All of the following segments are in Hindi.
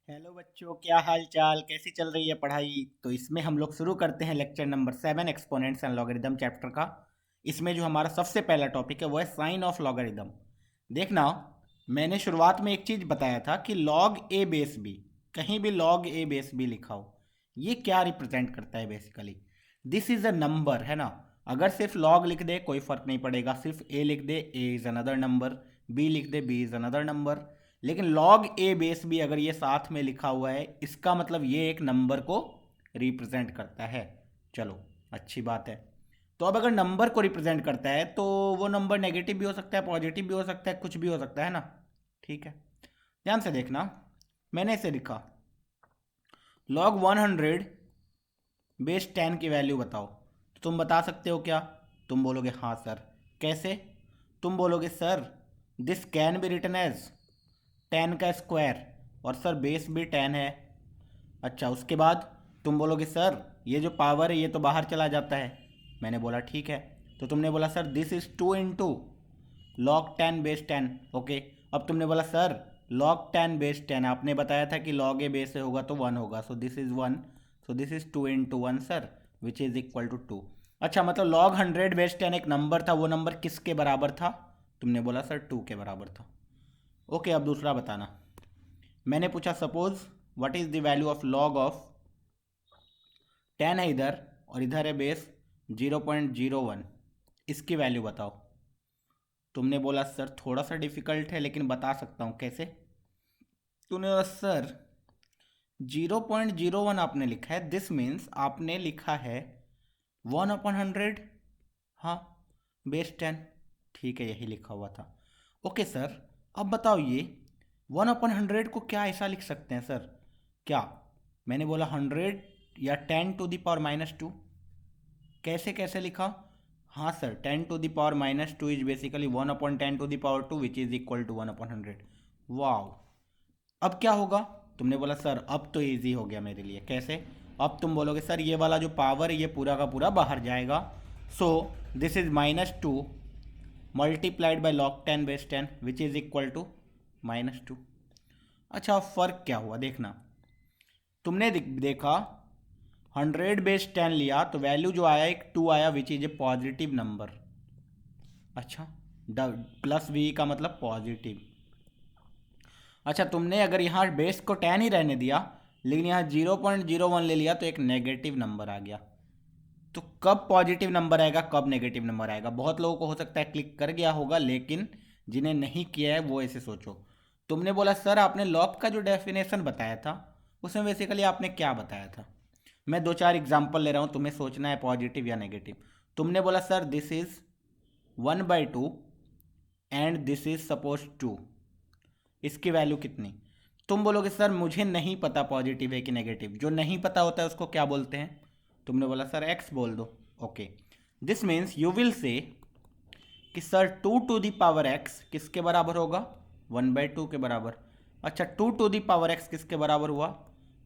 हेलो बच्चों, क्या हाल चाल, कैसी चल रही है पढ़ाई। तो इसमें हम लोग शुरू करते हैं lecture number 7 exponents and logarithm chapter का। इसमें जो हमारा सबसे पहला टॉपिक है वो है साइन ऑफ लॉगरिदम। देखना, मैंने शुरुआत में एक चीज़ बताया था कि लॉग ए बेस बी, कहीं भी लॉग ए बेस बी लिखा हो, ये क्या रिप्रेजेंट करता है basically. This is a number, है ना। अगर सिर्फ लॉग लिख दे कोई फ़र्क नहीं पड़ेगा, सिर्फ ए लिख दे a is another number, b लिख दे बी इज़ अनदर नंबर। लेकिन लॉग ए बेस बी अगर ये साथ में लिखा हुआ है, इसका मतलब ये एक नंबर को रिप्रेजेंट करता है। चलो, अच्छी बात है। तो अब अगर नंबर को रिप्रेजेंट करता है तो वो नंबर नेगेटिव भी हो सकता है, पॉजिटिव भी हो सकता है, कुछ भी हो सकता है ना। ठीक है, ध्यान से देखना, मैंने इसे लिखा लॉग 100 बेस 10 की वैल्यू बताओ। तो तुम बता सकते हो क्या? तुम बोलोगे हाँ सर। कैसे? तुम बोलोगे sir this can be written as 10 का स्क्वायर, और सर बेस भी 10 है। अच्छा, उसके बाद तुम बोलोगे सर ये जो पावर है ये तो बाहर चला जाता है। मैंने बोला ठीक है। तो तुमने बोला sir this is 2 into log 10 base 10। Okay, अब तुमने बोला सर लॉग 10 बेस 10, आपने बताया था कि लॉग ए बेस से होगा तो 1 होगा, so this is 1, so this is 2 into 1 sir, which is equal to 2। अच्छा, मतलब लॉग 100 बेस 10 एक नंबर था, वो नंबर किसके बराबर था? तुमने बोला सर 2 के बराबर था। ओके, अब दूसरा बताना। मैंने पूछा suppose what is the value of log of 10 है इधर, और इधर है बेस 0.01, इसकी वैल्यू बताओ। तुमने बोला सर थोड़ा सा डिफिकल्ट है लेकिन बता सकता हूँ कैसे। तूने बोला सर 0.01 आपने लिखा है, दिस मीन्स आपने लिखा है 1/100। हाँ, बेस 10, ठीक है यही लिखा हुआ था। ओके सर, अब बताओ ये 1/100 को क्या ऐसा लिख सकते हैं सर? क्या? मैंने बोला 100 या 10⁻²। कैसे कैसे लिखा? हाँ sir, 10⁻², is basically 1/10⁻², which is equal to 1/100। Wow, अब क्या होगा? तुमने बोला सर अब तो इजी हो गया मेरे लिए। कैसे? अब तुम बोलोगे सर ये वाला जो पावर है ये पूरा का पूरा बाहर जाएगा, so this is -2 multiplied by log 10 base 10 which is equal to -2। अच्छा, अब फर्क क्या हुआ देखना। तुमने देखा 100 बेस 10 लिया तो वैल्यू जो आया एक 2 आया, which is a positive number. अच्छा, प्लस वी का मतलब पॉजिटिव। अच्छा, तुमने अगर यहाँ बेस को 10 ही रहने दिया लेकिन यहाँ 0.01 ले लिया तो एक नेगेटिव नंबर आ गया। तो कब पॉजिटिव नंबर आएगा, कब नेगेटिव नंबर आएगा? बहुत लोगों को हो सकता है क्लिक कर गया होगा, लेकिन जिन्हें नहीं किया है वो ऐसे सोचो। तुमने बोला सर आपने लॉग का जो डेफिनेशन बताया था उसमें बेसिकली आपने क्या बताया था? मैं दो चार एग्जाम्पल ले रहा हूँ, तुम्हें सोचना है पॉजिटिव या नेगेटिव। तुमने बोला sir this is 1/2 and this is suppose 2, इसकी वैल्यू कितनी? तुम बोलोगे सर मुझे नहीं पता पॉजिटिव है कि नेगेटिव। जो नहीं पता होता है उसको क्या बोलते हैं? तुमने बोला सर एक्स बोल दो। Okay, this means you will से कि सर 2⁻x किसके बराबर होगा? 1/2 के बराबर। अच्छा, 2⁻x किसके बराबर हुआ?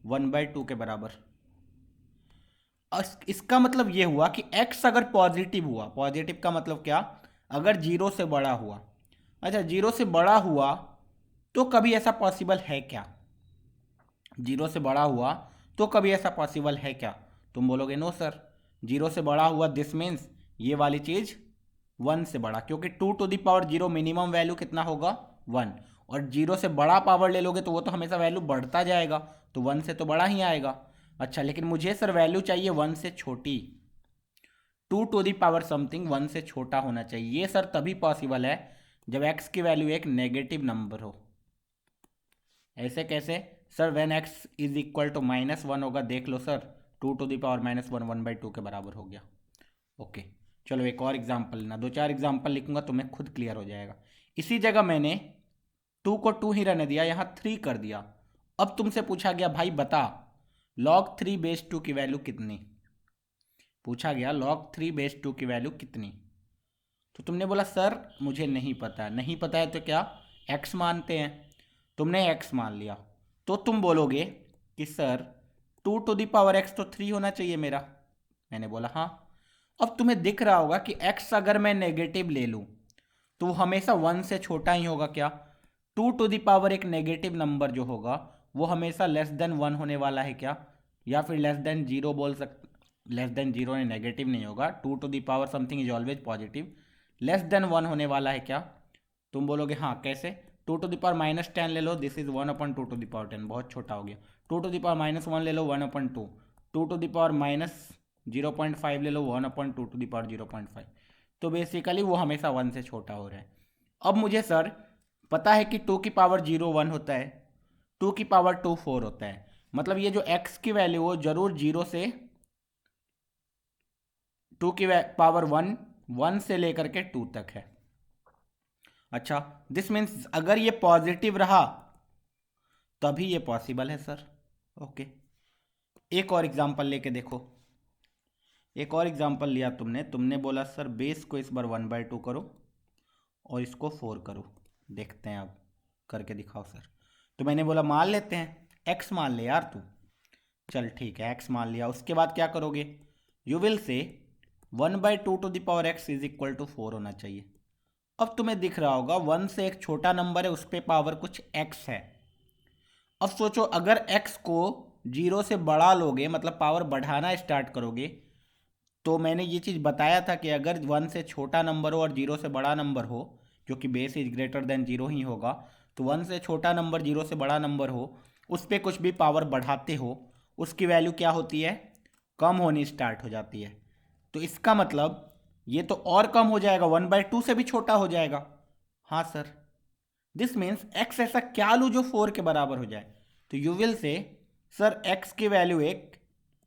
1/2 के बराबर। इसका मतलब ये हुआ कि x अगर पॉजिटिव हुआ, पॉजिटिव का मतलब क्या? अगर जीरो से बड़ा हुआ। अच्छा, जीरो से बड़ा हुआ तो कभी ऐसा पॉसिबल है क्या? जीरो से बड़ा हुआ तो कभी ऐसा पॉसिबल है क्या? तुम बोलोगे नो सर, जीरो से बड़ा हुआ दिस मीन्स ये वाली चीज़ 1 से बड़ा, क्योंकि 2⁻0 मिनिमम वैल्यू कितना होगा? 1। और जीरो से बड़ा पावर ले लोगे तो वो तो हमेशा वैल्यू बढ़ता जाएगा, तो 1 से तो बड़ा ही आएगा। अच्छा, लेकिन मुझे सर वैल्यू चाहिए 1 से छोटी। 2 समथिंग 1 से छोटा होना चाहिए। ये सर तभी पॉसिबल है जब x की वैल्यू एक नेगेटिव नंबर हो। ऐसे कैसे? Sir when x is equal to -1 होगा, देख लो सर 2⁻−1 1/2 के बराबर हो गया। ओके, चलो एक और एग्जाम्पल लेना, दो चार एग्जाम्पल लिखूंगा तुम्हें खुद क्लियर हो जाएगा। इसी जगह मैंने 2 को 2 ही रहने दिया, यहाँ 3 कर दिया। अब तुमसे पूछा गया भाई बता log 3 बेस 2 की वैल्यू कितनी? पूछा गया log 3 बेस 2 की वैल्यू कितनी? तो तुमने बोला सर मुझे नहीं पता। नहीं पता है तो क्या, x मानते हैं। तुमने x मान लिया तो तुम बोलोगे कि सर 2⁻x तो 3 होना चाहिए मेरा। मैंने बोला हाँ। अब तुम्हें दिख रहा होगा कि x अगर मैं नेगेटिव ले लूँ तो वो हमेशा 1 से छोटा ही होगा क्या? 2 एक नेगेटिव नंबर जो होगा वो हमेशा लेस देन 1 होने वाला है क्या, या फिर लेस देन 0 बोल सकते, लेस देन 0 ने नेगेटिव नहीं होगा, 2 to the power something is always positive, less than 1 होने वाला है क्या। तुम बोलोगे हाँ कैसे, 2 टू द पावर -10 ले लो, this is 1/2 to the power 10, बहुत छोटा हो गया। 2 टू द पावर -1 ले लो, 1/2, 2 टू द पावर -0.5 ले लो, 1/2 टू द पावर 0.5। तो बेसिकली वो हमेशा 1 से छोटा हो रहा है। अब मुझे सर पता है कि 2 की पावर 0 1 होता है, 2 की पावर 2 4 होता है, मतलब ये जो x की वैल्यू हो जरूर 0 से 2 की पावर 1 से लेकर के 2 तक है। अच्छा, दिस मीन्स अगर ये पॉजिटिव रहा तभी ये पॉसिबल है सर। ओके, एक और एग्जांपल लेके देखो। एक और एग्जांपल लिया तुमने बोला सर बेस को इस बार 1/2 करो और इसको 4 करो, देखते हैं अब करके दिखाओ सर। तो मैंने बोला मान लेते हैं, x मान ले यार तू, चल ठीक है x मान लिया। उसके बाद क्या करोगे, you will say 1/2 to the power x is equal to 4 होना चाहिए। अब तुम्हें दिख रहा होगा 1 से एक छोटा नंबर है, उस पर पावर कुछ x है। अब सोचो अगर x को 0 से बढ़ा लोगे, मतलब पावर बढ़ाना स्टार्ट करोगे, तो मैंने ये चीज़ बताया था कि अगर 1 से छोटा नंबर हो और 0 से बड़ा नंबर हो, जो कि बेस इज ग्रेटर देन 0 ही होगा, तो 1 से छोटा नंबर 0 से बड़ा नंबर हो, उस पर कुछ भी पावर बढ़ाते हो, उसकी वैल्यू क्या होती है, कम होनी स्टार्ट हो जाती है। तो इसका मतलब ये तो और कम हो जाएगा, 1/2 से भी छोटा हो जाएगा। हाँ सर, दिस मीन्स x ऐसा क्या लूँ जो 4 के बराबर हो जाए। तो यू विल से सर x की वैल्यू एक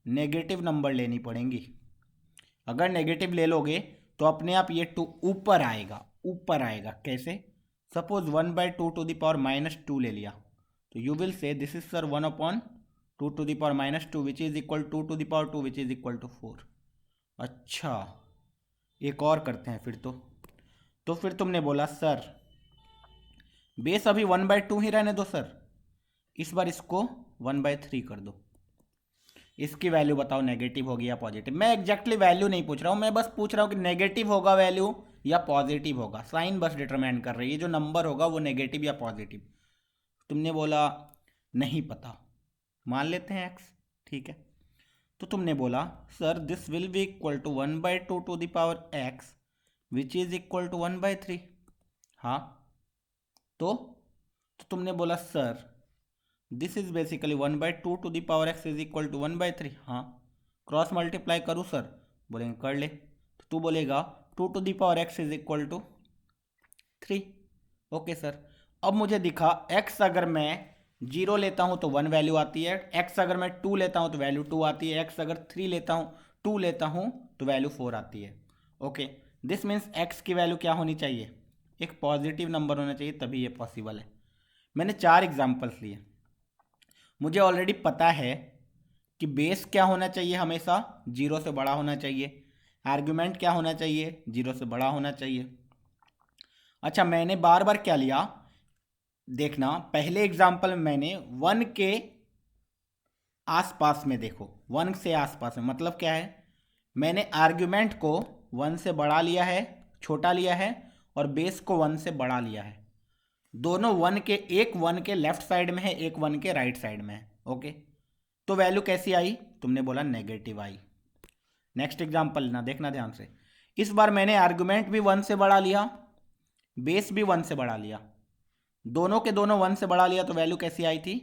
नेगेटिव नंबर लेनी पड़ेगी। अगर नेगेटिव ले लोगे तो अपने आप ये 2 ऊपर आएगा, ऊपर आएगा कैसे, सपोज 1/2 टू द पावर -2 ले लिया, तो you will say this is sir 1/2 to the power -2 which is equal 2 to the power 2 which is equal to 4। अच्छा, एक और करते हैं फिर। तो फिर तुमने बोला सर बेस अभी 1/2 ही रहने दो सर, इस बार इसको 1/3 कर दो, इसकी वैल्यू बताओ नेगेटिव होगी या पॉजिटिव। मैं एग्जैक्टली वैल्यू नहीं पूछ रहा हूँ, मैं बस पूछ रहा हूँ कि नेगेटिव होगा वैल्यू या पॉजिटिव होगा, साइन बस डिटरमाइन कर रही है, जो नंबर होगा वो नेगेटिव या पॉजिटिव। तुमने बोला नहीं पता, मान लेते हैं x, ठीक है। तो तुमने बोला sir this will be equal to 1/2 to the power x which is equal to 1/3। हाँ, तो तुमने बोला sir this is basically 1/2 to the power x is equal to 1/3। हाँ, क्रॉस मल्टीप्लाई करूँ सर, बोलेंगे कर ले, तो तू बोलेगा 2 to the power x is equal to 3। Okay sir, अब मुझे दिखा x अगर मैं 0 लेता हूँ तो 1 वैल्यू आती है, x अगर मैं 2 लेता हूँ तो वैल्यू 2 आती है, x अगर 3 लेता हूँ 2 लेता हूँ तो वैल्यू 4 आती है। ओके, दिस मीन्स x की वैल्यू क्या होनी चाहिए, एक पॉजिटिव नंबर होना चाहिए, तभी ये पॉसिबल है। मैंने 4 एग्जाम्पल्स लिए, मुझे ऑलरेडी पता है कि बेस क्या होना चाहिए, हमेशा 0 से बड़ा होना चाहिए, आर्ग्यूमेंट क्या होना चाहिए, 0 से बड़ा होना चाहिए। अच्छा, मैंने बार बार क्या लिया देखना, पहले एग्जाम्पल में मैंने 1 के आसपास में, देखो 1 से आसपास में मतलब क्या है, मैंने आर्ग्यूमेंट को 1 से बड़ा लिया है, छोटा लिया है, और बेस को 1 से बड़ा लिया है। दोनों 1 के, एक 1 के लेफ्ट साइड में है, एक 1 के राइट साइड में है। ओके, तो वैल्यू कैसी आई, तुमने बोला नेगेटिव आई। नेक्स्ट एग्जांपल ना, देखना ध्यान से, इस बार मैंने आर्गुमेंट भी 1 से बढ़ा लिया, बेस भी 1 से बढ़ा लिया, दोनों के दोनों 1 से बढ़ा लिया, तो वैल्यू कैसी आई थी,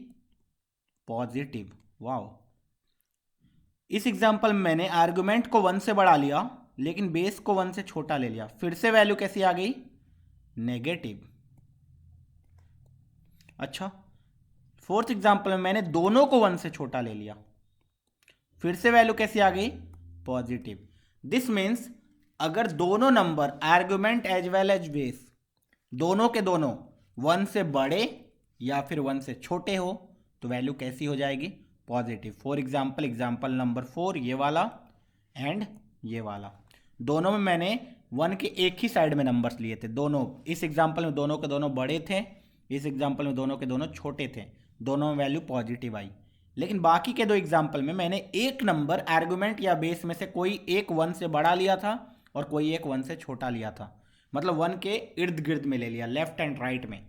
पॉजिटिव। वाओ, इस एग्जांपल में मैंने आर्गुमेंट को 1 से बढ़ा लिया लेकिन बेस को 1 से छोटा ले लिया, फिर से वैल्यू कैसी आ गई, नेगेटिव। अच्छा, फोर्थ एग्जांपल में मैंने दोनों को 1 से छोटा ले लिया, फिर से वैल्यू कैसी आ गई, पॉजिटिव। दिस मीन्स अगर दोनों number argument as well as base दोनों के दोनों 1 से बड़े या फिर 1 से छोटे हो तो वैल्यू कैसी हो जाएगी, positive. For example, example number 4 ये वाला एंड ये वाला, दोनों में मैंने 1 के एक ही साइड में नंबर्स लिए थे, दोनों इस एग्जाम्पल में दोनों के दोनों बड़े थे, इस एग्जाम्पल में दोनों के दोनों छोटे थे, दोनों में वैल्यू पॉजिटिव आई। लेकिन बाकी के दो एग्जाम्पल में मैंने एक नंबर आर्गुमेंट या बेस में से कोई एक 1 से बड़ा लिया था और कोई एक 1 से छोटा लिया था, मतलब 1 के इर्द गिर्द में ले लिया, लेफ्ट एंड राइट में।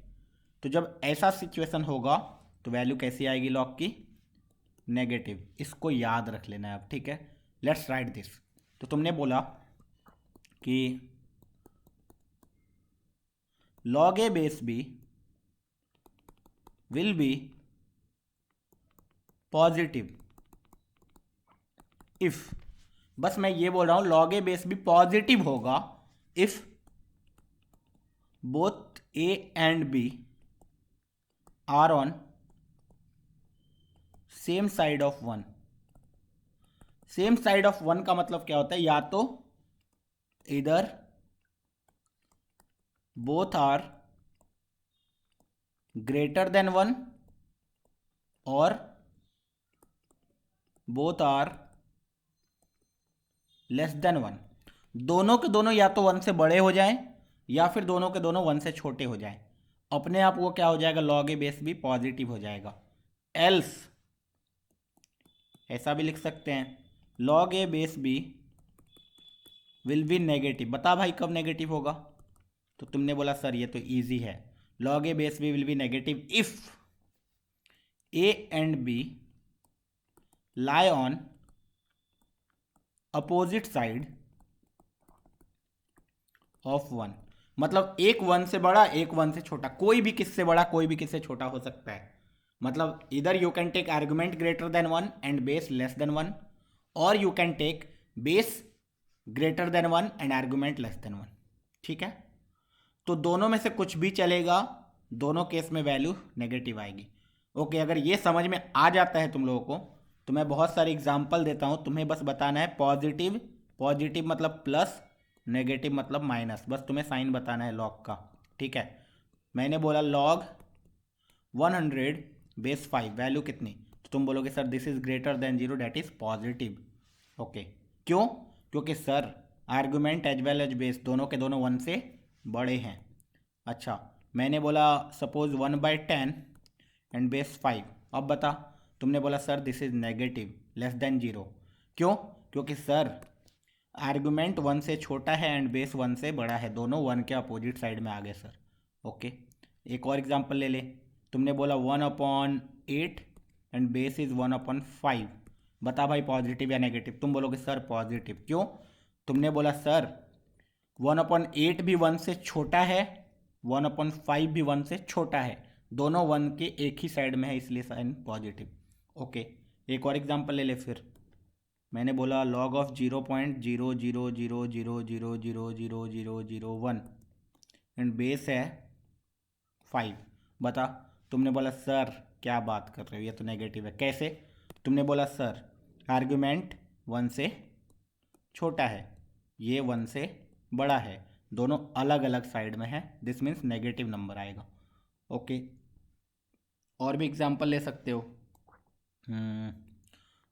तो जब ऐसा सिचुएशन होगा तो वैल्यू कैसी आएगी लॉग की? नेगेटिव। इसको याद रख लेना है अब, ठीक है। Let's write this. तो तुमने बोला कि log a base b will be positive if, बस मैं ये बोल रहा हूं log a base b positive होगा if both a and b are on same side of one. Same side of one का मतलब क्या होता है? या तो इधर both are greater than one और both are less than one. दोनों के दोनों या तो वन से बड़े हो जाएं या फिर दोनों के दोनों वन से छोटे हो जाएं। अपने आप वो क्या हो जाएगा? log a बेस भी पॉजिटिव हो जाएगा। एल्स ऐसा भी लिख सकते हैं log a base B will be negative. बता भाई कब नेगेटिव होगा? तो तुमने बोला सर ये तो इजी है, log a base B will be negative if a and b lie on opposite side of one. मतलब एक वन से बड़ा एक वन से छोटा, कोई भी किससे बड़ा कोई भी किससे छोटा हो सकता है। मतलब इधर you can take argument greater than one and base less than one, और you can take base greater than one and argument less than one. ठीक है, तो दोनों में से कुछ भी चलेगा, दोनों केस में वैल्यू नेगेटिव आएगी। ओके, अगर ये समझ में आ जाता है तुम लोगों को तो मैं बहुत सारे एग्जाम्पल देता हूं, तुम्हें बस बताना है पॉजिटिव। पॉजिटिव मतलब प्लस, नेगेटिव मतलब माइनस, बस तुम्हें साइन बताना है लॉग का। ठीक है, मैंने बोला लॉग 100 बेस 5 वैल्यू कितनी, तो तुम बोलोगे sir this is greater than 0 that is positive. Okay, क्यों? क्योंकि sir argument as well as base दोनों के दोनों 1 से बड़े हैं। अच्छा, मैंने बोला सपोज 1/10 एंड बेस 5। अब बता, तुमने बोला sir this is negative less than 0। क्यों? क्योंकि सर आर्गुमेंट 1 से छोटा है एंड बेस 1 से बड़ा है, दोनों 1 के अपोजिट साइड में आ गए सर। ओके, एक और एग्जांपल ले ले। तुमने बोला 1/8 एंड बेस इज 1/5। बता भाई पॉजिटिव या नेगेटिव? तुम बोलोगे सर पॉजिटिव। क्यों? तुमने बोला सर 1/8 भी 1 से छोटा है, 1/5 भी 1 से छोटा है, दोनों 1 के एक ही साइड में है, इसलिए साइन पॉजिटिव। ओके, एक और एग्जांपल ले ले फिर। मैंने बोला log ऑफ 0.00000000001 एंड बेस है 5। बता, तुमने बोला सर क्या बात कर रहे हो, ये तो नेगेटिव है। कैसे? तुमने बोला सर आर्गुमेंट 1 से छोटा है, ये 1 से बड़ा है, दोनों अलग अलग साइड में है, दिस मीन्स नेगेटिव नंबर आएगा। ओके, और भी एग्जांपल ले सकते हो।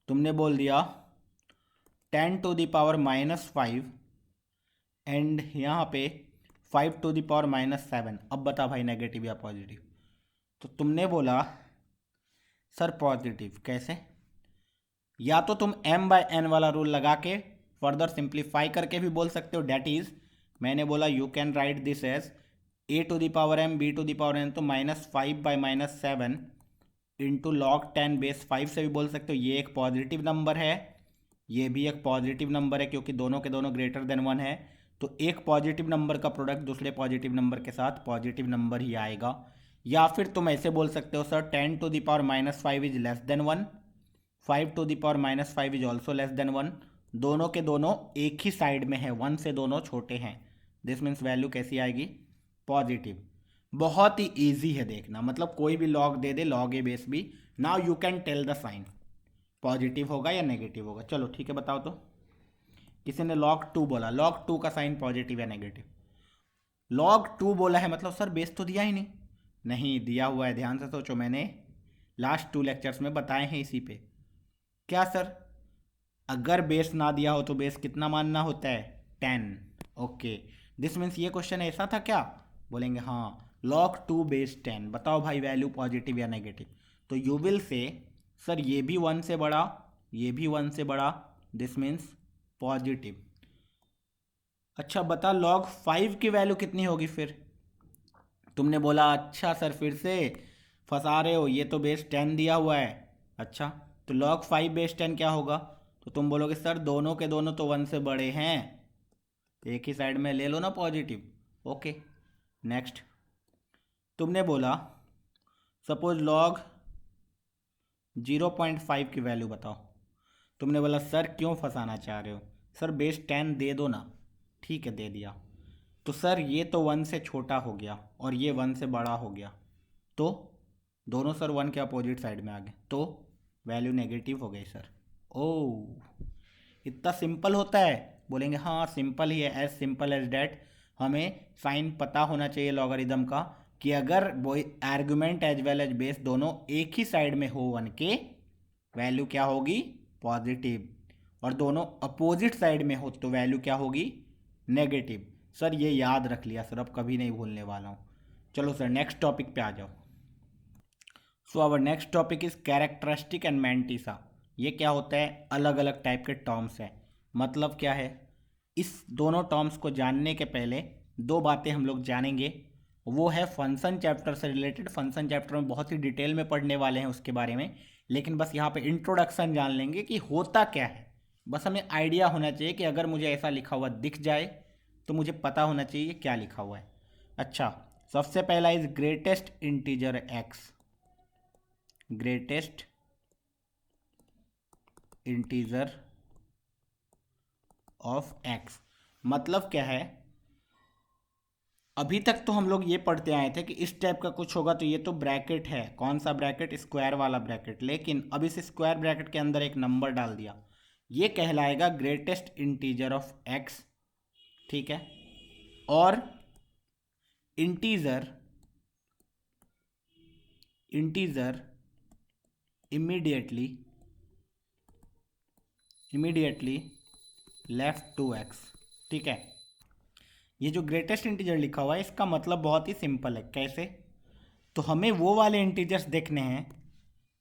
तुमने बोल दिया 10⁻⁻5 एंड यहाँ पे 5⁻⁻7। अब बता भाई नेगेटिव या पॉजिटिव? तो तुमने बोला सर पॉजिटिव। कैसे? या तो तुम m/n वाला रूल लगा के फर्दर सिंप्लीफाई करके भी बोल सकते हो, डेट इज मैंने बोला you can write this as a⁻m b⁻n, तो -5/-7 इंटू log 10 बेस 5 से भी बोल सकते हो। ये एक पॉजिटिव नंबर है, ये भी एक पॉजिटिव नंबर है, क्योंकि दोनों के दोनों ग्रेटर देन 1 है, तो एक पॉजिटिव नंबर का प्रोडक्ट दूसरे पॉजिटिव नंबर के साथ पॉजिटिव नंबर ही आएगा। या फिर तुम ऐसे बोल सकते हो sir 10⁻⁻5 is less than 1, 5⁻⁻5 is also less than 1, दोनों के दोनों एक ही साइड में है, 1 से दोनों छोटे हैं, दिस मीन्स वैल्यू कैसी आएगी? पॉजिटिव। बहुत ही ईजी है देखना, मतलब कोई भी लॉग दे दे, log a base B, now you can tell the sign, positive होगा या नेगेटिव होगा। चलो ठीक है, बताओ तो। किसी ने log 2 बोला, log 2 का साइन पॉजिटिव या नेगेटिव? log 2 बोला है मतलब सर बेस तो दिया ही नहीं। नहीं दिया हुआ है, ध्यान से सोचो, मैंने लास्ट 2 लेक्चर्स में बताए हैं इसी पे। क्या सर? अगर बेस ना दिया हो तो बेस कितना मानना होता है? 10। ओके, दिस मीन्स ये क्वेश्चन ऐसा था क्या? बोलेंगे हाँ, log 2 बेस 10। बताओ भाई वैल्यू पॉजिटिव या नेगेटिव? तो यू विल से सर ये भी 1 से बड़ा, ये भी 1 से बड़ा, दिस मीन्स पॉजिटिव। अच्छा बता log 5 की वैल्यू कितनी होगी फिर? तुमने बोला अच्छा सर फिर से फंसा रहे हो, ये तो बेस 10 दिया हुआ है। अच्छा, तो log 5 बेस 10 क्या होगा? तो तुम बोलोगे सर दोनों के दोनों तो 1 से बड़े हैं, एक ही साइड में ले लो ना पॉजिटिव। ओके, नेक्स्ट तुमने बोला सपोज log 0.5 की वैल्यू बताओ। तुमने बोला सर क्यों फंसाना चाह रहे हो? सर बेस 10 दे दो ना। ठीक है, दे दिया। तो सर ये तो 1 से छोटा हो गया और ये 1 से बड़ा हो गया, तो दोनों सर 1 के अपोजिट साइड में आ गए, तो वैल्यू नेगेटिव हो गई सर। ओह, इतना सिंपल होता है? बोलेंगे हाँ सिंपल ही है, एज सिंपल एज डैट। हमें साइन पता होना चाहिए लॉगरिदम का कि अगर argument as well as base दोनों एक ही साइड में हो 1 के, वैल्यू क्या होगी? पॉजिटिव। और दोनों अपोजिट साइड में हो तो वैल्यू क्या होगी? नेगेटिव। सर ये याद रख लिया सर, अब कभी नहीं भूलने वाला हूँ। चलो सर नेक्स्ट टॉपिक पे आ जाओ। So our next topic is characteristic and mantissa. ये क्या होता है? अलग अलग टाइप के टर्म्स हैं। मतलब क्या है? इस दोनों टर्म्स को जानने के पहले दो बातें हम लोग जानेंगे। वो है फंक्शन चैप्टर से रिलेटेड। फंक्शन चैप्टर में बहुत ही डिटेल में पढ़ने वाले हैं उसके बारे में, लेकिन बस यहाँ पे इंट्रोडक्शन जान लेंगे कि होता क्या है। बस हमें आइडिया होना चाहिए कि अगर मुझे ऐसा लिखा हुआ दिख जाए तो मुझे पता होना चाहिए क्या लिखा हुआ है। अच्छा, सबसे पहला is greatest integer x. Greatest integer of x मतलब क्या है? अभी तक तो हम लोग ये पढ़ते आए थे कि इस टाइप का कुछ होगा तो ये तो ब्रैकेट है। कौन सा ब्रैकेट? स्क्वायर वाला ब्रैकेट। लेकिन अब इस स्क्वायर ब्रैकेट के अंदर एक नंबर डाल दिया, ये कहलाएगा ग्रेटेस्ट इंटीजर ऑफ एक्स। ठीक है, और integer immediately left to X. ठीक है, ये जो ग्रेटेस्ट इंटीजर लिखा हुआ है इसका मतलब बहुत ही सिंपल है। कैसे? तो हमें वो वाले इंटीजर्स देखने हैं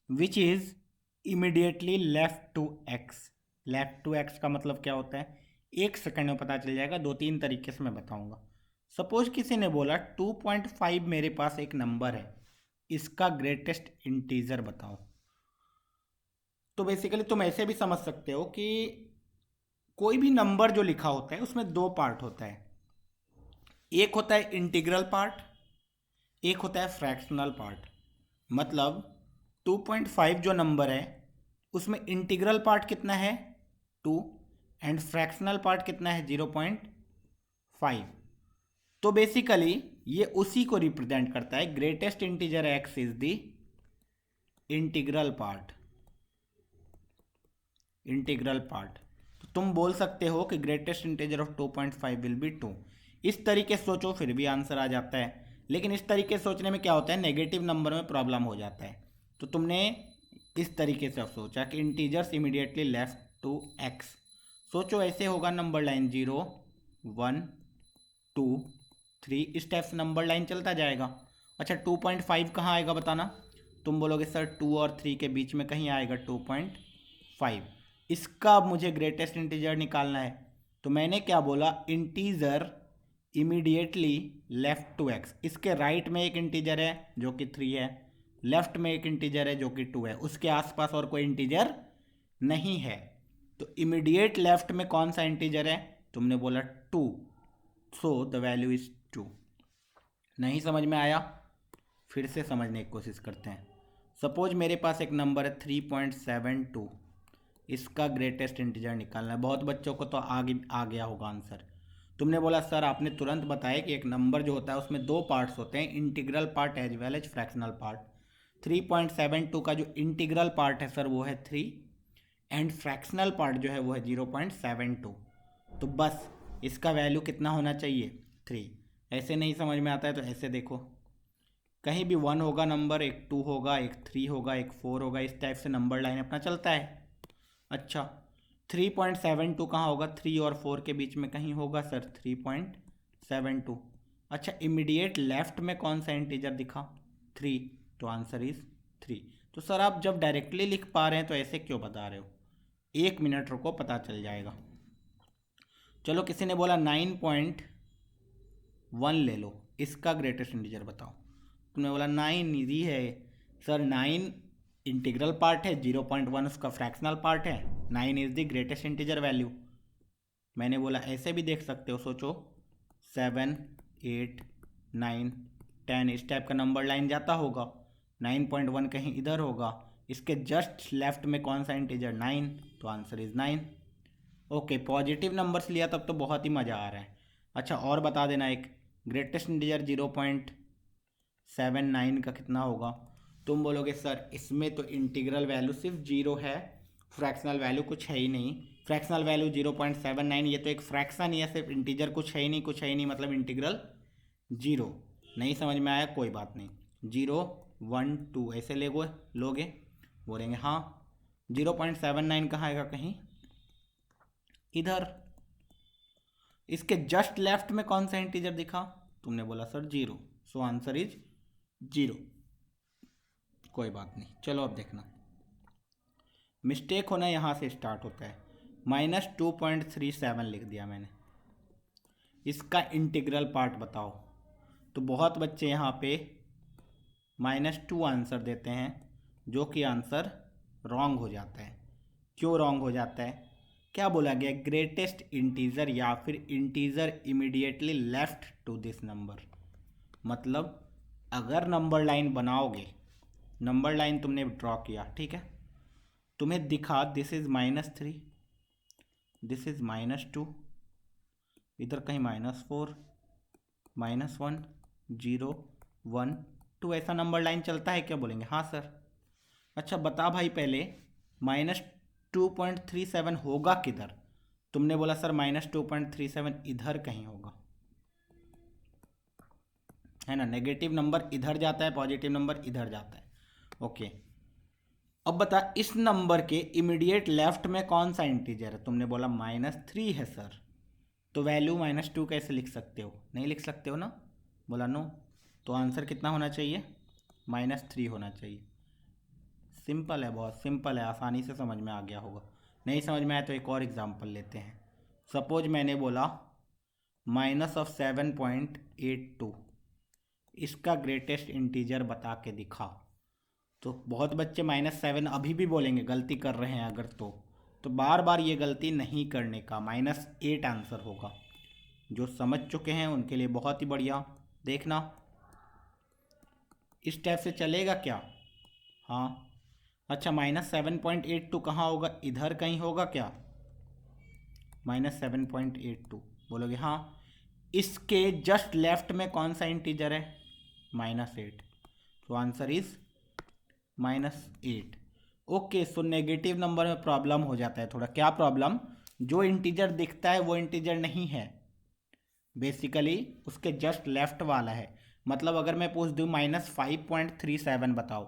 which is immediately left to x. Left to x का मतलब क्या होता है? एक सेकंड में पता चल जाएगा, दो तीन तरीके से मैं बताऊंगा। सपोज किसी ने बोला 2.5 मेरे पास एक नंबर है, इसका ग्रेटेस्ट इंटीजर बताओ। तो बेसिकली तुम ऐसे भी समझ सकते हो कि कोई भी नंबर जो लिखा होता है उसमें दो पार्ट होता है। एक होता है इंटीग्रल पार्ट, एक होता है फ्रैक्शनल पार्ट। मतलब 2.5 जो नंबर है उसमें इंटीग्रल पार्ट कितना है? 2, एंड फ्रैक्शनल पार्ट कितना है? 0.5। तो बेसिकली ये उसी को रिप्रेजेंट करता है। Greatest integer x is the integral part. तो तुम बोल सकते हो कि greatest integer of 2.5 will be 2। इस तरीके से सोचो फिर भी आंसर आ जाता है। लेकिन इस तरीके से सोचने में क्या होता है? नेगेटिव नंबर में प्रॉब्लम हो जाता है। तो तुमने इस तरीके से सोचा कि integers immediately left to x. सोचो ऐसे होगा नंबर लाइन 0 1 2 3, इस टाइप से नंबर लाइन चलता जाएगा। अच्छा, 2.5 कहाँ आएगा बताना? तुम बोलोगे सर 2 और 3 के बीच में कहीं आएगा 2.5। इसका मुझे ग्रेटेस्ट इंटीजर निकालना है। तो मैंने क्या बोला? Integer immediately left to x. इसके राइट में एक इंटीजर है जो कि 3 है, लेफ्ट में एक इंटीजर है जो कि 2 है, उसके आसपास और कोई इंटीजर नहीं है। तो इमीडिएट लेफ्ट में कौन सा इंटीजर है? तुमने बोला 2, सो द वैल्यू इज 2। नहीं समझ में आया? फिर से समझने की कोशिश करते हैं। सपोज मेरे पास एक नंबर है 3.72, इसका ग्रेटेस्ट इंटीजर निकालना है। बहुत बच्चों को तो आगे आ गया होगा आंसर। तुमने बोला सर आपने तुरंत बताया कि एक नंबर जो होता है उसमें दो पार्ट्स होते हैं, integral part as well as fractional part. 3.72 का जो इंटीग्रल पार्ट है सर वो है 3, एंड फ्रैक्शनल पार्ट जो है वो है 0.72। तो बस इसका वैल्यू कितना होना चाहिए? 3। ऐसे नहीं समझ में आता है तो ऐसे देखो, कहीं भी 1 होगा नंबर, एक 2 होगा, एक 3 होगा, एक 4 होगा, इस टाइप से नंबर लाइन अपना चलता है। अच्छा, 3.72 कहाँ होगा? 3 और 4 के बीच में कहीं होगा सर 3.72। अच्छा, इमीडिएट लेफ्ट में कौन सा इंटीजर दिखा? 3, तो आंसर इज 3। तो सर आप जब डायरेक्टली लिख पा रहे हैं तो ऐसे क्यों बता रहे हो? 1 मिनट रुको, पता चल जाएगा। चलो किसी ने बोला 9.1 ले लो, इसका ग्रेटेस्ट इंटीजर बताओ। तुमने बोला 9 इजी है, सर 9 इंटीग्रल पार्ट है, 0.1 उसका फ्रैक्शनल पार्ट है, 9 is the greatest integer value. मैंने बोला ऐसे भी देख सकते हो, सोचो 7, 8, 9, 10 इस टाइप का नंबर लाइन जाता होगा, 9.1 कहीं इधर होगा, इसके जस्ट लेफ्ट में कौन सा इंटीजर 9, तो answer is 9। Okay, positive numbers लिया तब तो बहुत ही मज़ा आ रहा है। अच्छा और बता देना, एक ग्रेटेस्ट इंटीजर 0.79 का कितना होगा? तुम बोलोगे सर इसमें तो इंटीग्रल वैल्यू सिर्फ 0 है, फ्रैक्शनल वैल्यू कुछ है ही नहीं। फ्रैक्शनल वैल्यू 0.79, ये तो एक फ्रैक्शन ही है, सिर्फ इंटीजर कुछ है ही नहीं, कुछ है ही नहीं, मतलब इंटीग्रल 0। नहीं समझ में आया, कोई बात नहीं, 0, 1, 2 ऐसे लोगे, बोलेंगे हाँ 0.79 कहाँ आएगा, कहीं इधर। इसके जस्ट लेफ्ट में कौन सा इंटीजर दिखा? तुमने बोला सर 0, सो आंसर इज 0। कोई बात नहीं, चलो अब देखना, मिस्टेक होना यहाँ से स्टार्ट होता है। -2.37 लिख दिया मैंने, इसका इंटीग्रल पार्ट बताओ। तो बहुत बच्चे यहाँ पे -2 आंसर देते हैं, जो कि आंसर रॉन्ग हो जाता है। क्यों रॉन्ग हो जाता है? क्या बोला गया? ग्रेटेस्ट इंटीजर या फिर integer immediately left to this number. मतलब अगर नंबर लाइन बनाओगे, नंबर लाइन तुमने ड्रॉ किया, ठीक है, तुम्हें दिखा दिस इज -3, दिस इज -2, इधर कहीं -4, -1, 0, 1, 2 ऐसा नंबर लाइन चलता है क्या? बोलेंगे हाँ सर। अच्छा बता भाई पहले, -2.37 होगा किधर? तुमने बोला सर -2.37 इधर कहीं होगा, है ना। नेगेटिव नंबर इधर जाता है, पॉजिटिव नंबर इधर जाता है। ओके, अब बता इस नंबर के इमीडिएट लेफ्ट में कौन सा इंटीजर है? तुमने बोला -3 है सर, तो वैल्यू -2 कैसे लिख सकते हो? नहीं लिख सकते हो ना। बोला नो, तो आंसर कितना होना चाहिए? -3 होना चाहिए। सिंपल है, बहुत सिंपल है, आसानी से समझ में आ गया होगा। नहीं समझ में आया तो एक और एग्जांपल लेते हैं। सपोज मैंने बोला -7.82, इसका ग्रेटेस्ट इंटीजर बता के दिखा। तो बहुत बच्चे -7 अभी भी बोलेंगे, गलती कर रहे हैं अगर तो बार बार ये गलती नहीं करने का, -8 आंसर होगा। जो समझ चुके हैं उनके लिए बहुत ही बढ़िया। देखना इस टाइप से चलेगा क्या? हाँ। अच्छा -7.82 कहाँ होगा? इधर कहीं होगा क्या? -7.82 बोलोगे हाँ। इसके जस्ट लेफ्ट में कौन सा इंटीजर है? -8, तो answer is -8। Okay, so negative number में प्रॉब्लम हो जाता है थोड़ा। क्या प्रॉब्लम? जो इंटीजर दिखता है वो इंटीजर नहीं है, बेसिकली उसके जस्ट लेफ्ट वाला है। मतलब अगर मैं पूछ दूँ -5.37 बताओ,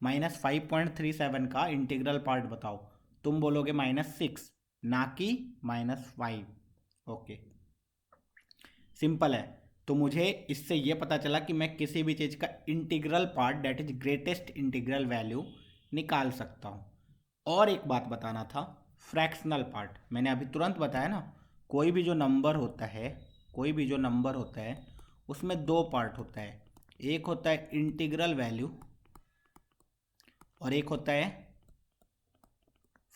-5.37 का इंटीग्रल पार्ट बताओ, तुम बोलोगे -6, ना कि -5। ओके, सिंपल है। तो मुझे इससे ये पता चला कि मैं किसी भी चीज़ का integral part, that is greatest integral value, निकाल सकता हूँ। और एक बात बताना था, फ्रैक्शनल पार्ट मैंने अभी तुरंत बताया ना। कोई भी जो नंबर होता है, कोई भी जो नंबर होता है, उसमें दो पार्ट होता है। एक होता है इंटीग्रल वैल्यू और एक होता है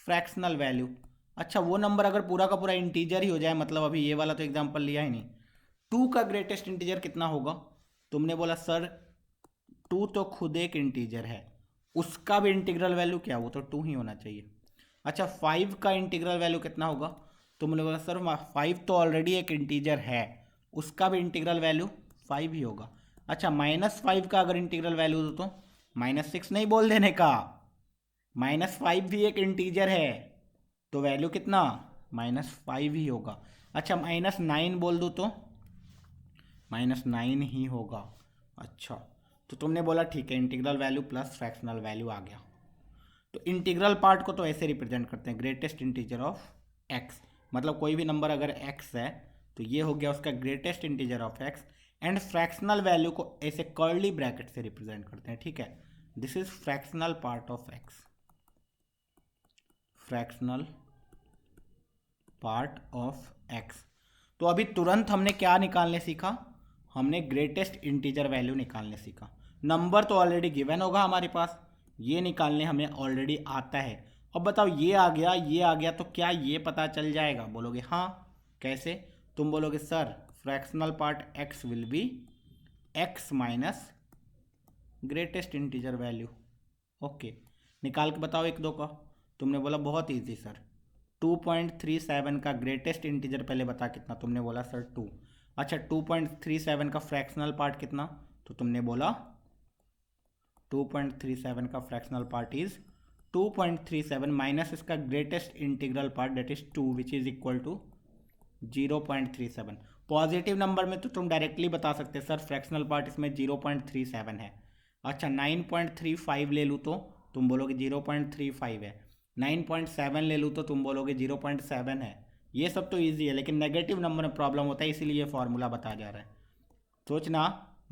फ्रैक्शनल वैल्यू। अच्छा वो नंबर अगर पूरा का पूरा इंटीजर ही हो जाए, मतलब अभी ये वाला तो एग्जांपल लिया ही नहीं, 2 का ग्रेटेस्ट इंटीजर कितना होगा? तुमने बोला सर 2 तो खुद एक इंटीजर है, उसका भी इंटीग्रल वैल्यू क्या? वो तो 2 ही होना चाहिए। अच्छा 5 का इंटीग्रल वैल्यू कितना होगा? तुमने बोला सर 5 तो ऑलरेडी एक इंटीजर है, उसका भी इंटीग्रल वैल्यू 5 ही होगा। अच्छा -5 का अगर इंटीग्रल वैल्यू दो तो -6 नहीं बोल देने का, -5 भी एक इंटीजर है, तो वैल्यू कितना? -5 ही होगा। अच्छा -9 बोल दूँ तो -9 ही होगा। अच्छा तो तुमने बोला ठीक है, integral value plus fractional value आ गया। तो इंटीग्रल पार्ट को तो ऐसे रिप्रेजेंट करते हैं, ग्रेटेस्ट इंटीजर ऑफ एक्स। मतलब कोई भी नंबर अगर एक्स है तो ये हो गया उसका greatest integer of x. And fractional value को ऐसे कर्ली ब्रैकेट से रिप्रेजेंट करते हैं, ठीक है। This is fractional part of x, fractional part of x. तो अभी तुरंत हमने क्या निकालने सीखा? हमने ग्रेटेस्ट इंटीजर वैल्यू निकालने सीखा। नंबर तो ऑलरेडी गिवन होगा हमारे पास, ये निकालने हमें ऑलरेडी आता है। अब बताओ ये आ गया, ये आ गया, तो क्या ये पता चल जाएगा? बोलोगे हाँ। कैसे? तुम बोलोगे sir fractional part x will be x minus greatest integer value. Okay, निकाल के बताओ एक दो का। तुमने बोला बहुत इजी सर, 2.37 का ग्रेटेस्ट इंटीजर पहले बता कितना? तुमने बोला सर 2। अच्छा 2.37 का फ्रैक्शनल पार्ट कितना? तो तुमने बोला 2.37 का फ्रैक्शनल पार्ट इज 2.37 माइनस इसका greatest integral part that is 2 which is equal to 0.37। Positive number में तो तुम डायरेक्टली बता सकते सर फ्रैक्शनल पार्ट इसमें 0.37 है। अच्छा 9.35 ले लूँ तो तुम बोलोगे 0.35 है। 9.7 ले लूँ तो तुम बोलोगे 0.7 है। ये सब तो इजी है, लेकिन नेगेटिव नंबर में प्रॉब्लम होता है, इसीलिए ये फॉर्मूला बता जा रहा है। सोचना,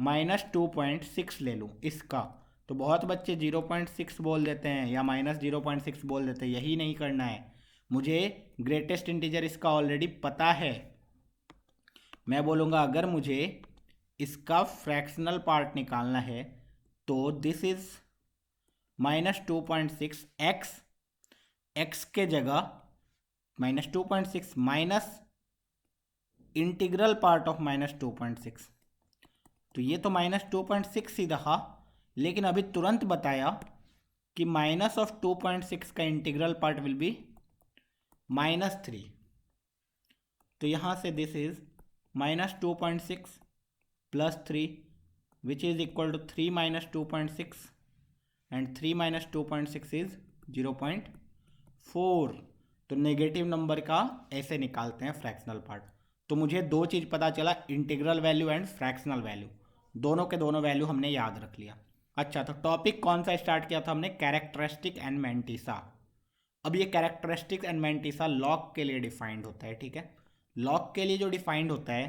-2.6 ले लूँ इसका, तो बहुत बच्चे 0.6 बोल देते हैं या -0.6 बोल देते हैं। यही नहीं करना है, मुझे ग्रेटेस्ट इंटीजर इसका ऑलरेडी पता है। मैं बोलूँगा अगर मुझे इसका फ्रैक्शनल पार्ट निकालना है तो दिस इज -2.6 एक्स के जगह -2.6 माइनस इंटीग्रल पार्ट ऑफ -2.6, तो ये तो -2.6 ही रहा, लेकिन अभी तुरंत बताया कि माइनस ऑफ 2.6 का इंटीग्रल पार्ट विल बी -3। तो यहाँ से this is -2.6 plus 3 which is equal to 3 minus 2.6 and 3 minus 2.6 is 0.4। तो नेगेटिव नंबर का ऐसे निकालते हैं फ्रैक्शनल पार्ट। तो मुझे दो चीज़ पता चला, integral value and fractional value, दोनों के दोनों वैल्यू हमने याद रख लिया। अच्छा तो टॉपिक कौन सा स्टार्ट किया था हमने? Characteristic and mantissa. अब ये कैरेक्टरिस्टिक एंड मैंटिसा लॉग के लिए डिफाइंड होता है, ठीक है। लॉग के लिए जो डिफाइंड होता है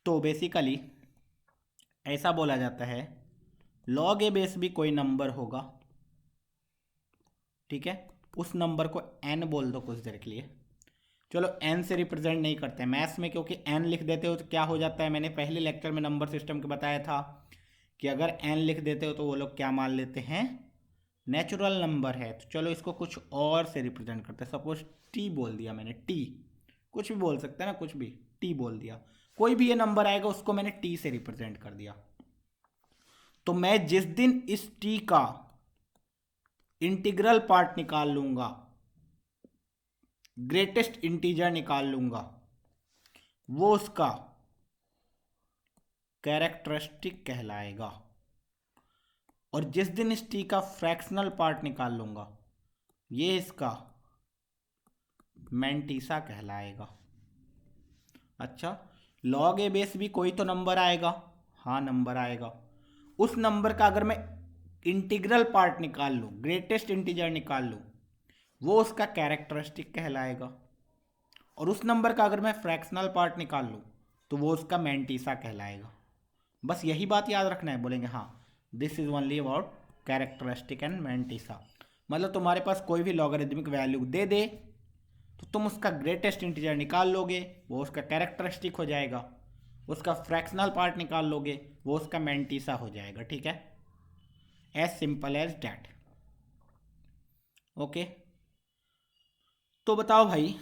तो बेसिकली ऐसा बोला जाता है, लॉग ए बेस भी कोई नंबर होगा, ठीक है, उस नंबर को एन बोल दो कुछ देर के लिए। चलो एन से रिप्रेजेंट नहीं करते मैथ्स में, क्योंकि एन लिख देते हो तो क्या हो जाता है, मैंने पहले लेक्चर में नंबर सिस्टम के बताया था कि अगर एन लिख देते हो तो वो लोग क्या मान लेते हैं, नेचुरल नंबर है। तो चलो इसको कुछ और से रिप्रेजेंट करते हैं। सपोज टी बोल दिया मैंने, टी कुछ भी बोल सकते हैं ना, कुछ भी टी बोल दिया, कोई भी ये नंबर आएगा उसको मैंने टी से रिप्रेजेंट कर दिया। तो मैं जिस दिन इस टी का इंटीग्रल पार्ट निकाल लूंगा, ग्रेटेस्ट इंटीजर निकाल लूंगा, वो उसका कैरेक्टरिस्टिक कहलाएगा। और जिस दिन इस टी का फ्रैक्शनल पार्ट निकाल लूंगा, ये इसका मैंटिसा कहलाएगा। अच्छा लॉग ए बेस भी कोई तो नंबर आएगा, हाँ नंबर आएगा, उस नंबर का अगर मैं इंटीग्रल पार्ट निकाल लूँ, ग्रेटेस्ट इंटीजर निकाल लूँ, वो उसका कैरेक्टरिस्टिक कहलाएगा। और उस नंबर का अगर मैं फ्रैक्शनल पार्ट निकाल लूँ तो वो उसका मैंटिसा कहलाएगा। बस यही बात याद रखना है। बोलेंगे हाँ this is only about characteristic and mantissa. मतलब तुम्हारे पास कोई भी लॉगरिदमिक वैल्यू दे दे तो तुम उसका ग्रेटेस्ट इंटीजर निकाल लोगे, वो उसका कैरेक्टरिस्टिक हो जाएगा, उसका फ्रैक्शनल पार्ट निकाल लोगे, वो उसका मैंटिसा हो जाएगा, ठीक है। As simple as that. Okay तो बताओ भाई,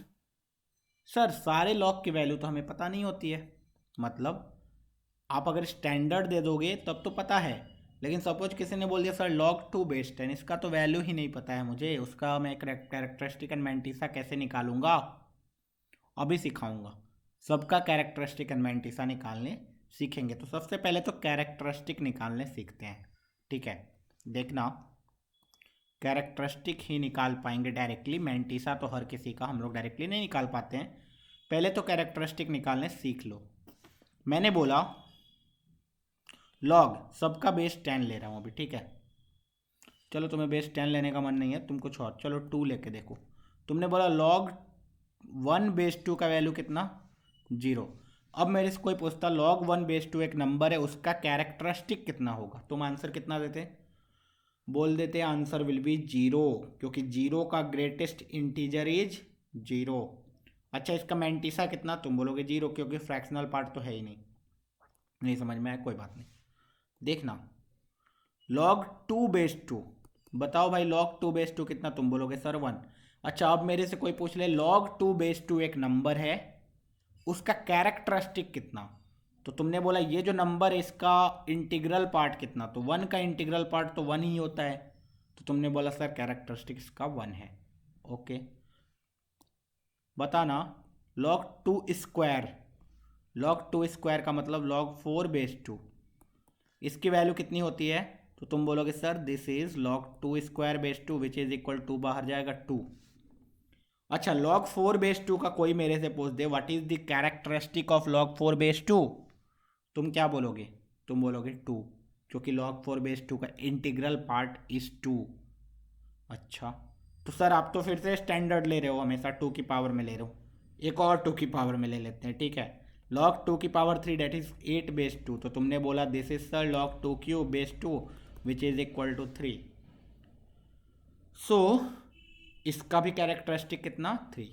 सर सारे लॉग की वैल्यू तो हमें पता नहीं होती है। मतलब आप अगर स्टैंडर्ड दे दोगे तब तो पता है, लेकिन सपोज किसी ने बोल दिया सर log 2 बेस 10, इसका तो वैल्यू ही नहीं पता है मुझे, उसका मैं कैरेक्टरिस्टिक एंड मैंटिसा कैसे निकालूंगा? अभी सिखाऊंगा। सबका कैरेक्टरिस्टिक एंड मैंटिसा निकालने सीखेंगे। तो सबसे पहले तो कैरेक्टरिस्टिक निकालने सीखते हैं, ठीक है। देखना कैरेक्टरिस्टिक ही निकाल पाएंगे डायरेक्टली, मैंटिसा तो हर किसी का हम लोग डायरेक्टली नहीं निकाल पाते हैं। पहले तो कैरेक्टरिस्टिक निकालने सीख लो। मैंने बोला लॉग सबका बेस 10 ले रहा हूँ अभी, ठीक है। चलो तुम्हें बेस 10 लेने का मन नहीं है, तुम कुछ और, चलो 2 लेके देखो। तुमने बोला लॉग 1 बेस 2 का वैल्यू कितना? 0। अब मेरे से कोई पूछता लॉग 1 बेस 2 एक नंबर है, उसका कैरेक्टरिस्टिक कितना होगा, तुम आंसर कितना देते? बोल देते आंसर विल बी 0, क्योंकि 0 का ग्रेटेस्ट इंटीजर इज 0। अच्छा इसका मैंटिसा कितना? तुम बोलोगे 0, क्योंकि फ्रैक्शनल पार्ट तो है ही नहीं। नहीं समझ में आया, कोई बात नहीं। देखना लॉग 2/2, बताओ भाई लॉग 2/2 कितना, तुम बोलोगे सर 1। अच्छा अब मेरे से कोई पूछ ले लॉग 2/2 एक नंबर है, उसका कैरेक्टरिस्टिक कितना, तो तुमने बोला ये जो नंबर है इसका इंटीग्रल पार्ट कितना, तो 1 का इंटीग्रल पार्ट तो 1 ही होता है, तो तुमने बोला सर कैरेक्टरिस्टिक इसका 1 है। ओके बताना लॉग 2 स्क्वायर, लॉग 2 स्क्वायर का मतलब लॉग 4/2, इसकी वैल्यू कितनी होती है, तो तुम बोलोगे सर दिस इज लॉग 2 स्क्वायर/2 विच इज इक्वल टू, बाहर जाएगा 2। अच्छा log 4/2 का कोई मेरे से पूछ दे what is the characteristic of log 4/2, तुम क्या बोलोगे, तुम बोलोगे 2, क्योंकि log 4/2 का इंटीग्रल पार्ट इज 2। अच्छा तो सर आप तो फिर से स्टैंडर्ड ले रहे हो, हमेशा 2 की पावर में ले रहे हो, एक और 2 की पावर में ले लेते हैं, ठीक है। log 2 की पावर 3 डेट इज 8/2, तो तुमने बोला this is sir log 2/2 which is equal to 3। So इसका भी कैरेक्टरिस्टिक कितना 3।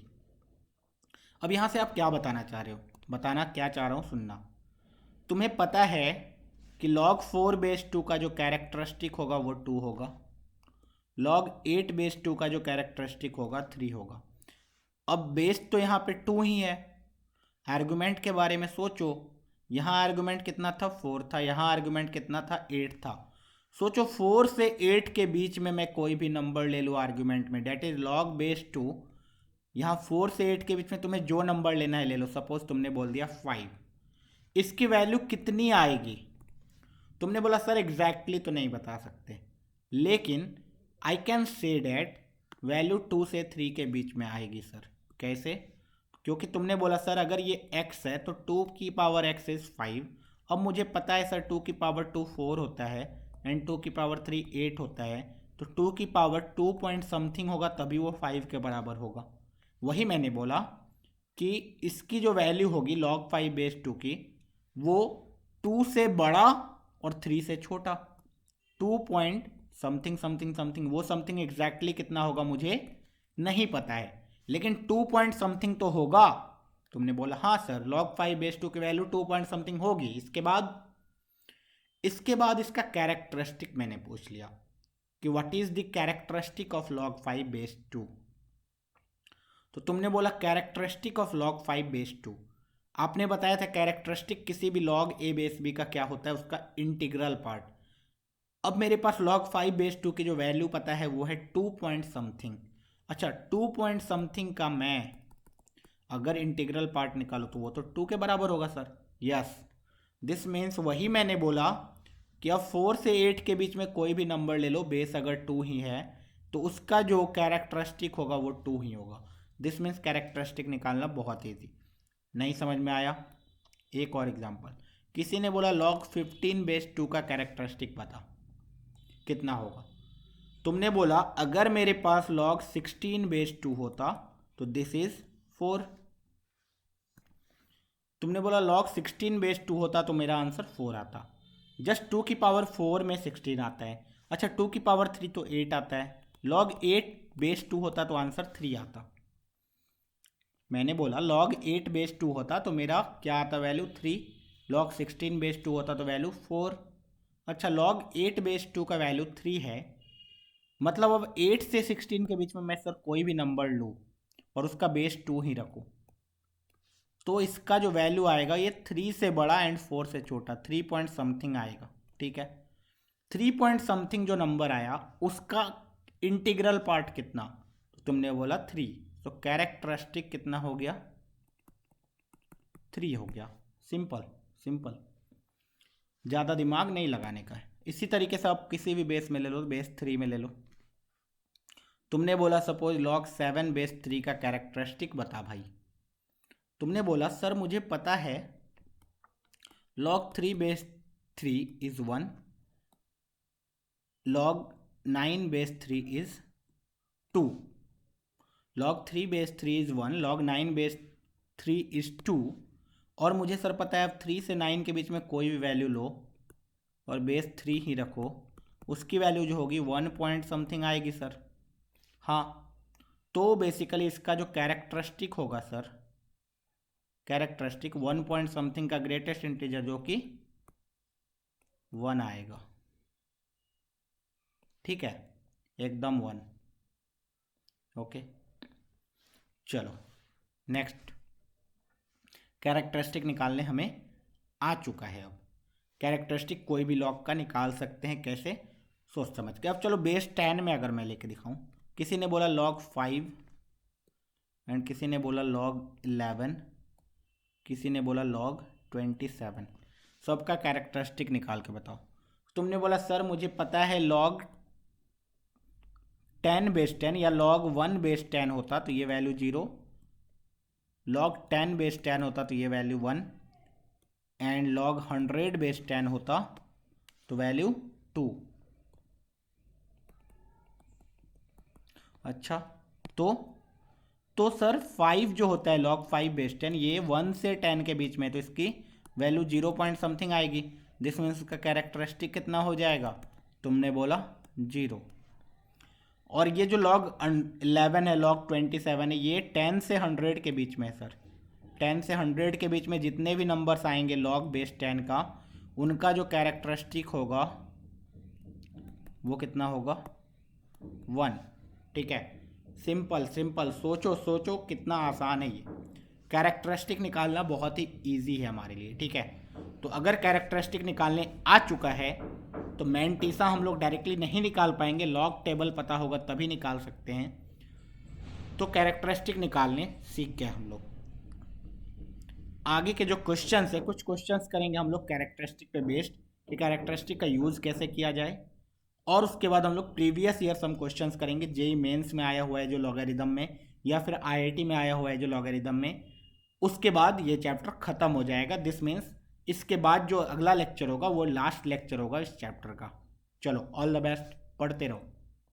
अब यहाँ से आप क्या बताना चाह रहे हो, बताना क्या चाह रहा हूँ सुनना। तुम्हें पता है कि log 4/2 का जो कैरेक्टरिस्टिक होगा वो 2 होगा, log 8/2 का जो कैरेक्टरिस्टिक होगा 3 होगा। अब बेस तो यहाँ पे 2 ही है, आर्गुमेंट के बारे में सोचो, यहाँ आर्गुमेंट कितना था 4 था, यहाँ आर्गुमेंट कितना था 8 था। सोचो 4 से 8 के बीच में मैं कोई भी नंबर ले लूँ आर्गुमेंट में, डेट इज log/2, यहाँ 4 से 8 के बीच में तुम्हें जो नंबर लेना है ले लो, सपोज तुमने बोल दिया 5, इसकी वैल्यू कितनी आएगी, तुमने बोला सर एग्जैक्टली तो नहीं बता सकते, लेकिन I can say that value 2 से 3 के बीच में आएगी सर। कैसे, क्योंकि तुमने बोला सर अगर ये x है तो 2 की पावर x इज 5, अब मुझे पता है सर 2 की पावर 2 4 होता है एंड 2 की पावर 3 8 होता है, तो 2 की पावर 2 पॉइंट समथिंग होगा तभी वो 5 के बराबर होगा। वही मैंने बोला कि इसकी जो वैल्यू होगी log 5/2 की वो 2 से बड़ा और 3 से छोटा, 2 पॉइंट समथिंग समथिंग समथिंग, वो समथिंग एग्जैक्टली कितना होगा मुझे नहीं पता है, लेकिन 2 पॉइंट समथिंग तो होगा। तुमने बोला हाँ सर log 5/2 की वैल्यू 2 पॉइंट समथिंग होगी। इसके बाद इसका कैरेक्टरिस्टिक मैंने पूछ लिया कि what is the characteristic of log 5/2, तो तुमने बोला कैरेक्टरिस्टिक ऑफ log 5/2, आपने बताया था कैरेक्टरिस्टिक किसी भी log a/b का क्या होता है, उसका इंटीग्रल पार्ट। अब मेरे पास log 5/2 की जो वैल्यू पता है वो है 2 पॉइंट समथिंग। अच्छा 2 पॉइंट समथिंग का मैं अगर इंटीग्रल पार्ट निकालो तो वो तो 2 के बराबर होगा सर। यस दिस मीन्स वही मैंने बोला कि अब 4 से 8 के बीच में कोई भी नंबर ले लो, बेस अगर 2 ही है तो उसका जो कैरेक्टरिस्टिक होगा वो 2 ही होगा। दिस मीन्स कैरेक्टरिस्टिक निकालना बहुत ईजी। नहीं समझ में आया, एक और एग्जांपल, किसी ने बोला log 15/2 का कैरेक्टरिस्टिक बता कितना होगा, तुमने बोला अगर मेरे पास log 16/2 होता तो दिस इज 4, तुमने बोला log 16/2 होता तो मेरा आंसर 4 आता, जस्ट 2 की पावर 4 में 16 आता है। अच्छा 2 की पावर 3 तो 8 आता है, log 8/2 होता तो आंसर 3 आता। मैंने बोला log 8/2 होता तो मेरा क्या आता वैल्यू 3, log 16/2 होता तो वैल्यू 4। अच्छा log 8/2 का वैल्यू 3 है, मतलब अब 8 से 16 के बीच में मैं सर कोई भी नंबर लूँ और उसका बेस 2 ही रखूँ तो इसका जो वैल्यू आएगा ये 3 से बड़ा एंड 4 से छोटा, 3 पॉइंट समथिंग आएगा। ठीक है 3 पॉइंट समथिंग जो नंबर आया उसका इंटीग्रल पार्ट कितना, तो तुमने बोला 3, तो कैरेक्टरिस्टिक कितना हो गया 3 हो गया। सिंपल सिंपल, ज़्यादा दिमाग नहीं लगाने का है। इसी तरीके से आप किसी भी बेस में ले लो, बेस 3 में ले लो। तुमने बोला सपोज log 7/3 का कैरेक्टरिस्टिक बता भाई, तुमने बोला सर मुझे पता है log 3/3 is 1, log 9/3 is 2, log 3/3 is 1, log 9/3 is 2, और मुझे सर पता है अब 3 से 9 के बीच में कोई भी वैल्यू लो और बेस 3 ही रखो, उसकी वैल्यू जो होगी 1 पॉइंट समथिंग आएगी सर। हाँ तो बेसिकली इसका जो कैरेक्टरिस्टिक होगा सर, कैरेक्टरिस्टिक 1 पॉइंट समथिंग का ग्रेटेस्ट इंटीजर जो कि 1 आएगा। ठीक है, एकदम 1। ओके, चलो नेक्स्ट कैरेक्टरिस्टिक निकालने हमें आ चुका है। अब कैरेक्टरिस्टिक कोई भी लॉग का निकाल सकते हैं, कैसे, सोच समझ के। अब चलो बेस 10 में अगर मैं लेके दिखाऊं, किसी ने बोला log 5 एंड किसी ने बोला log 11, किसी ने बोला log 27, सबका कैरेक्टरिस्टिक निकाल के बताओ। तुमने बोला सर मुझे पता है log 10 बेस 10 या log 1 बेस 10 होता तो ये वैल्यू 0, log 10 बेस 10 होता तो ये वैल्यू 1, एंड log 100 बेस 10 होता तो वैल्यू 2। अच्छा, तो सर 5 जो होता है log 5 बेस 10, ये 1 से 10 के बीच में, तो इसकी वैल्यू 0 पॉइंट समथिंग आएगी। दिस मीन्स उसका कैरेक्टरिस्टिक कितना हो जाएगा, तुमने बोला 0। और ये जो log 11 है, log 27 है, ये 10 से 100 के बीच में है सर। 10 से 100 के बीच में जितने भी नंबर्स आएंगे log बेस 10 का, उनका जो कैरेक्टरिस्टिक होगा वो कितना होगा, 1। ठीक है, सिंपल सिंपल, सोचो सोचो कितना आसान है ये। कैरेक्टरिस्टिक निकालना बहुत ही ईजी है हमारे लिए। ठीक है, तो अगर कैरेक्टरिस्टिक निकालने आ चुका है तो मैंटीसा हम लोग डायरेक्टली नहीं निकाल पाएंगे, लॉग टेबल पता होगा तभी निकाल सकते हैं। तो कैरेक्टरिस्टिक निकालने सीख गए हम लोग। आगे के जो क्वेश्चंस है, कुछ क्वेश्चंस करेंगे हम लोग कैरेक्टरिस्टिक पे बेस्ड, कि कैरेक्टरिस्टिक का यूज़ कैसे किया जाए। और उसके बाद हम लोग प्रीवियस ईयर सम क्वेश्चंस करेंगे, जेई मेंस में आया हुआ है जो लॉगरिदम में, या फिर आईआईटी में आया हुआ है जो लॉगरिदम में। उसके बाद ये चैप्टर ख़त्म हो जाएगा। दिस मीन्स इसके बाद जो अगला लेक्चर होगा वो लास्ट लेक्चर होगा इस चैप्टर का। चलो, ऑल द बेस्ट, पढ़ते रहो।